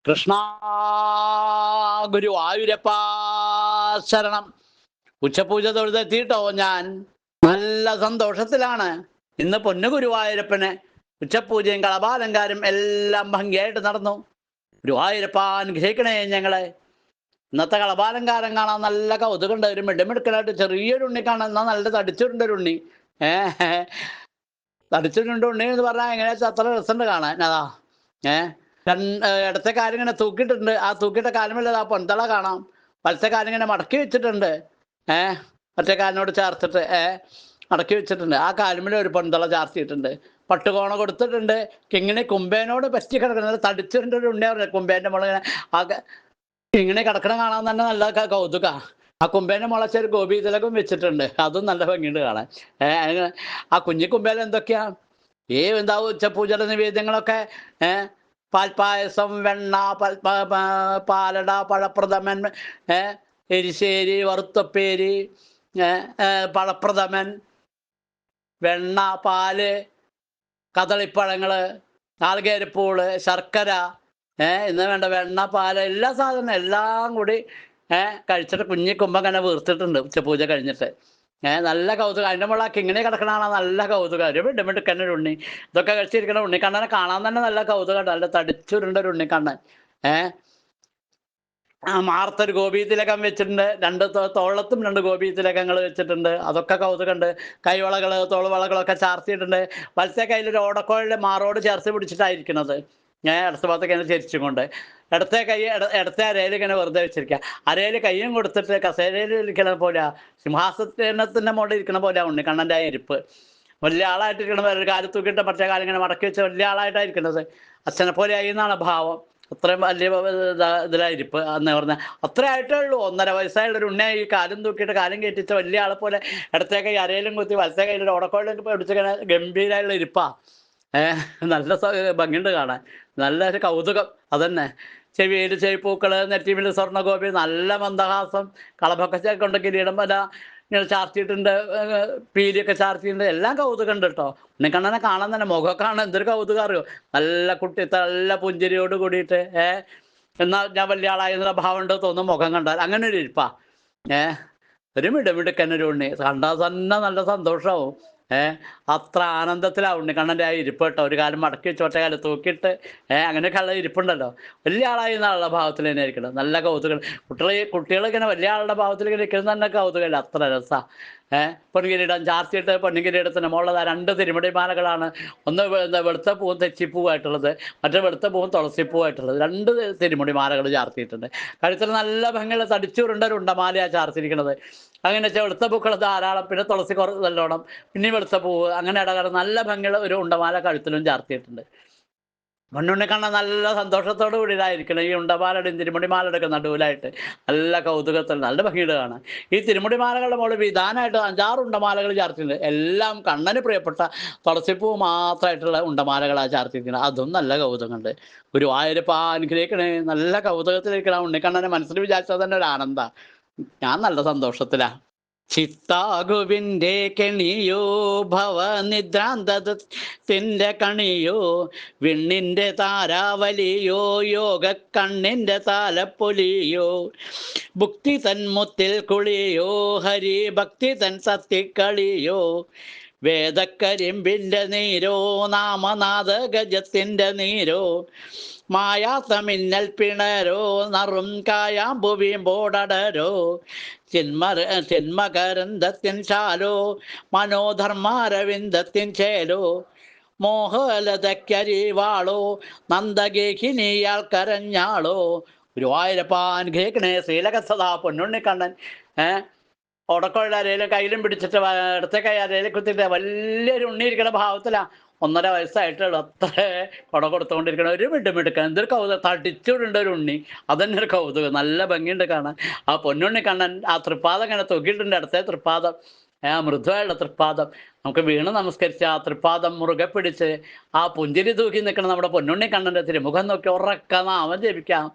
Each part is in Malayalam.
കൃഷ്ണ ഗുരുവായൂരപ്പ ശരണം. ഉച്ചപൂജ തൊഴുതെത്തിയിട്ടോ ഞാൻ. നല്ല സന്തോഷത്തിലാണ്. ഇന്ന് പൊന്നു ഗുരുവായൂരപ്പന് ഉച്ചപൂജയും കളഭാലങ്കാരം എല്ലാം ഭംഗിയായിട്ട് നടന്നു. ഗുരുവായൂരപ്പ അനുഗ്രഹിക്കണേ ഞങ്ങളെ. ഇന്നത്തെ കളഭാലങ്കാരം കാണാൻ നല്ല കൗതുകമുണ്ട്. ഒരു മിടുമിടുക്കനായിട്ട് ചെറിയൊരു ഉണ്ണി കാണാൻ, എന്നാൽ നല്ല തടിച്ചിട്ടുണ്ട് ഉണ്ണി. തടിച്ചിട്ടുണ്ട് ഉണ്ണി എന്ന് പറഞ്ഞാൽ എങ്ങനെയാ വെച്ചാൽ അത്ര രസമുണ്ട് കാണാൻ. അതാ ഇടത്തെ കാര്യം ഇങ്ങനെ തൂക്കിയിട്ടുണ്ട്. ആ തൂക്കിയിട്ട കാലുമല്ല ആ പൊന്തള കാണാം. വലത്തെ കാര്യം ഇങ്ങനെ മടക്കി വെച്ചിട്ടുണ്ട്. മറ്റേ കാലിനോട് ചേർത്തിട്ട് മടക്കി വെച്ചിട്ടുണ്ട്. ആ കാലുമിൽ ഒരു പൊന്തള ചാർത്തിയിട്ടുണ്ട്. പട്ടുകോണ കൊടുത്തിട്ടുണ്ട്. കിങ്ങിണി കുമ്പേനോട് പറ്റി കിടക്കുന്നത് തടിച്ചിട്ടുണ്ട് ഒരു ഉണ്ണിയാ പറഞ്ഞത്. കുമ്പേന്റെ മുളക് ആ കിങ്ങിണി കിടക്കണ കാണാൻ തന്നെ നല്ല കൗതുക. ആ കുമ്പേന്റെ മുളച്ചൊരു ഗോപി തിലകം വെച്ചിട്ടുണ്ട്. അതും നല്ല ഭംഗിയുണ്ട് കാണാൻ. ആ കുഞ്ഞി കുമ്പേല എന്തൊക്കെയാ എന്താ ഉച്ചപൂജയുടെ നിവേദ്യങ്ങളൊക്കെ. പാൽപ്പായസം, വെണ്ണ, പാലട, പഴപ്രഥമൻ, എരിശ്ശേരി, വറുത്തപ്പേരി, പഴപ്രഥമൻ, വെണ്ണ, പാല്, കദളിപ്പഴങ്ങള്, നാളികേരപ്പൂള്, ശർക്കര, ഇന്ന് വേണ്ട വെണ്ണ, പാല്, എല്ലാ സാധനം എല്ലാം കൂടി കഴിച്ചിട്ട് കുഞ്ഞി കുമ്പങ്ങനെ വീർത്തിട്ടുണ്ട് ഉച്ചപൂജ കഴിഞ്ഞിട്ട്. നല്ല കൗതുകം. അതിൻ്റെ മുകളിൽ ഇങ്ങനെ കിടക്കണതാണ് നല്ല കൗതുകം. ഒരു മിടുമിടുക്കന്നൊരു ഉണ്ണി. ഇതൊക്കെ കഴിച്ചിരിക്കണ ഉണ്ണിക്കണ്ണനെ കാണാൻ തന്നെ നല്ല കൗതുകം. നല്ല തടിച്ചുരുണ്ട ഒരു ഉണ്ണിക്കണ്ണൻ. മാർത്തൊരു ഗോപി തിലകം വെച്ചിട്ടുണ്ട്. രണ്ട് തോളത്തും രണ്ട് ഗോപി തിലകങ്ങൾ വെച്ചിട്ടുണ്ട്. അതൊക്കെ കൗതുകമുണ്ട്. കൈവളകള്, തോൾവളകളൊക്കെ ചാർത്തിയിട്ടുണ്ട്. വലത്തെ കയ്യിലൊരു ഓടക്കോഴിൻ്റെ മാറോട് ചേർത്ത് പിടിച്ചിട്ടായിരിക്കണത്. ഇടത്ത് ഭാഗത്തൊക്കെ ഇങ്ങനെ ചരിച്ചും കൊണ്ട് ഇടത്തെ കൈ ഇടത്തെ അരയിൽ ഇങ്ങനെ വെറുതെ വെച്ചിരിക്കുക. അരയിൽ കയ്യും കൊടുത്തിട്ട് കസേരയിൽ ഇരിക്കണ പോലെ, സിംഹാസനത്തിൻ്റെ മുകളിൽ ഇരിക്കണ പോലെ ഉണ്ണിക്കണ്ണൻ്റെ ആ ഇരിപ്പ്. വലിയ ആളായിട്ടിരിക്കണത്. ഒരു കാലത്ത് തൂക്കിയിട്ട് മറ്റേ കാലം ഇങ്ങനെ മടക്കി വെച്ച് വലിയ ആളായിട്ടായിരിക്കണത്. അച്ഛനെ പോലെ ആയി എന്നാണ് ഭാവം. അത്രയും വലിയ ഇതിലായിരിപ്പ് എന്ന് പറഞ്ഞാൽ അത്ര ആയിട്ടേ ഉള്ളൂ. 1.5 വയസ്സായുള്ള ഒരു ഉണ്ണയെ ഈ കാലും തൂക്കിയിട്ട് കാലും കയറ്റിച്ച വലിയ ആളെ പോലെ ഇടത്തെ കൈ അരയിലും കുത്തി വലത്തെ കയ്യിൽ ഓടക്കോളിലൊക്കെ പിടിച്ചിങ്ങനെ ഗംഭീരമായുള്ള ഇരിപ്പാ. നല്ല ഭംഗിയുണ്ട് കാണാൻ. നല്ലൊരു കൗതുകം. അതന്നെ. ചെവിയിൽ ചെവിപ്പൂക്കള്, നെറ്റിമിൽ സ്വർണ്ണഗോപി, നല്ല മന്ദഹാസം, കളഭൊക്കെ കൊണ്ട് കിരീടം വല ഇങ്ങനെ ചാർത്തിയിട്ടുണ്ട്. പീലിയൊക്കെ ചാർത്തിയിട്ടുണ്ട്. എല്ലാം കൗതുകമുണ്ട് കേട്ടോ. ഉണ്ണിക്കണ്ണനെ കാണാൻ തന്നെ മുഖമൊക്കെ കാണാൻ എന്തൊരു കൗതുകം അറിയോ. നല്ല നല്ല പുഞ്ചിരിയോട് കൂടിയിട്ട് എന്നാൽ ഞാൻ വലിയ ആളായെന്നുള്ള ഭാവം ഉണ്ട് തോന്നും മുഖം കണ്ടാൽ. അങ്ങനെ ഒരു ഇരിപ്പാ. ഒരു മിടുമിടുക്കനൊരു ഉണ്ണി കണ്ടാൽ തന്നെ നല്ല സന്തോഷമാവും. അത്ര ആനന്ദത്തിലാവും ഉണ്ണിക്കണ്ണൻ്റെ ആ ഇരിപ്പ് കേട്ടോ. ഒരു കാലം മടക്കി വെച്ച് ഒറ്റ കാലം തൂക്കിയിട്ട് അങ്ങനെയൊക്കെ ഉള്ള ഇരിപ്പുണ്ടല്ലോ. വലിയ ആളായി എന്നുള്ള ഭാവത്തിൽ തന്നെ ഇരിക്കണം. നല്ല കൗതുകം. കുട്ടികളിങ്ങനെ വലിയ ആളുടെ ഭാവത്തിൽ ഇങ്ങനെ ഇരിക്കുന്നത് തന്നെ കൗതുകമല്ല. അത്ര രസമാണ്. പൊൻകിരീടം ചാർത്തിയിട്ട് പൊൻകിരീടത്തിന് മുകളിൽ 2 തിരുമുടി മാലകളാണ്. ഒന്ന് വെളുത്ത പൂവും തെച്ചിപ്പൂവായിട്ടുള്ളത്, മറ്റേ വെളുത്ത പൂവും തുളസിപ്പൂവായിട്ടുള്ളത്. 2 തിരുമുടി മാലകൾ ചാർത്തിയിട്ടുണ്ട്. കഴുത്തിൽ നല്ല ഭംഗിയുള്ള തടിച്ചുരുണ്ട ഒരു ഉണ്ടമാലയാണ് ചാർത്തിയിരിക്കുന്നത്. അങ്ങനെ വെച്ചാൽ വെളുത്ത പൂക്കൾ ധാരാളം, പിന്നെ തുളസി കുറച്ച് നല്ലോണം, പിന്നെ വെളുത്ത പൂവ്, അങ്ങനെ ഇടകട നല്ല ഭംഗിയുള്ള ഒരു ഉണ്ടമാല കഴുത്തിലും ചാർത്തിയിട്ടുണ്ട്. പൊന്നുണ്ണിക്കണ്ണൻ നല്ല സന്തോഷത്തോടു കൂടിയതായിരിക്കണം. ഈ ഉണ്ടമാലയുടെയും തിരുമുടിമാലയുടെ ഒക്കെ നടുവിലായിട്ട് നല്ല കൗതുകത്തിൽ നല്ല ഭംഗിയുടെ കാണാൻ. ഈ തിരുമുടിമാലകളുടെ മുകളിൽ വിധാനമായിട്ട് 5-6 ഉണ്ടമാലകൾ ചാർത്തിയിട്ടുണ്ട്. എല്ലാം കണ്ണന് പ്രിയപ്പെട്ട തുളസിപ്പൂ മാത്രമായിട്ടുള്ള ഉണ്ടമാലകളാണ് ചാർത്തിയിരിക്കുന്നത്. അതും നല്ല കൗതുകമുണ്ട്. ഗുരുവായൂരപ്പ അനുഗ്രഹിക്കണേ. നല്ല കൗതുകത്തിലിരിക്കണം. ഉണ്ണിക്കണ്ണനെ മനസ്സിൽ വിചാരിച്ചാൽ തന്നെ ഒരു ആനന്ദ. ഞാൻ നല്ല സന്തോഷത്തിലാ. ചിത്താഗുവിൻ്റെ കെണിയോ ഭവനിദ്രാന്തത്തിന്റെ കണിയോ, വിണ്ണിൻ്റെ താരാവലിയോ, യോഗ കണ്ണിൻ്റെ താലപ്പൊലിയോ, ഭുക്തി തൻ മുത്തിൽ കുളിയോ, ഹരിഭക്തി തൻ സത്യക്കളിയോ, വേദക്കരിമ്പിൻ്റെ നീരോ, നാമനാഥ ഗജത്തിൻ്റെ നീരോ, മായാത്തമിന്നൽ പിണരോ, നറും കായാമ്പുവീമ്പോടരോ, ചിന്മകരന്തത്തിൻ ശാലോ, മനോധർമാരവിന്ദത്തിൻ ചേലോ, മോഹലതക്കരിവാളോ, നന്ദഗേഹിനിയാൾ കരഞ്ഞാളോ. ഗുരുവായൂരപ്പ അനുഗ്രഹിക്കണേ. ശ്രീലകസദാ പൊന്നുണ്ണിക്കണ്ണൻ ഓടക്കോഴുടെ അരയിലും കയ്യിലും പിടിച്ചിട്ട് ഇടത്തെ കൈ അരയിൽ കുത്തിയിട്ട് വലിയൊരു ഉണ്ണിയിരിക്കുന്ന ഭാവത്തിലാണ്. 1.5 വയസ്സായിട്ടുള്ളൂ. അത്ര കൊട കൊടുത്തുകൊണ്ടിരിക്കണം. ഒരു മിടുമിടുക്കാൻ എന്തൊരു കൗതുകം. തടിച്ചുകൊണ്ട് ഒരു ഉണ്ണി. അതന്നെ ഒരു കൗതുകം. നല്ല ഭംഗിയുണ്ട് കാണാൻ. ആ പൊന്നുണ്ണിക്കണ്ണൻ ആ തൃപ്പാദം ഇങ്ങനെ തൂക്കിയിട്ടുണ്ട്. ഇടത്തെ തൃപ്പാദം മൃദുവായുള്ള തൃപ്പാദം. നമുക്ക് വീണ് നമസ്കരിച്ച് ആ തൃപ്പാദം മുറുകെ പിടിച്ച് ആ പുഞ്ചിരി തൂക്കി നിൽക്കണം നമ്മുടെ പൊന്നുണ്ണിക്കണ്ണൻ്റെ തിരുമുഖം നോക്കി ഉറക്ക നാമം ജപിക്കാം.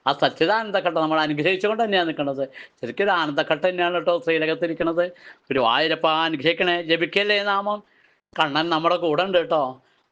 ആ സച്ചിദാനന്ദക്കട്ട നമ്മൾ അനുഗ്രഹിച്ചുകൊണ്ട് തന്നെയാണ് നിൽക്കുന്നത്. ശരിക്കും ഒരു ആനന്ദക്കട്ട തന്നെയാണ് കേട്ടോ ശ്രീലകത്തിരിക്കണത്. ഗുരുവായൂരപ്പ അനുഗ്രഹിക്കണേ. ജപിക്കല്ലേ നാമം. കണ്ണൻ നമ്മുടെ കൂടെ ഉണ്ട് കേട്ടോ.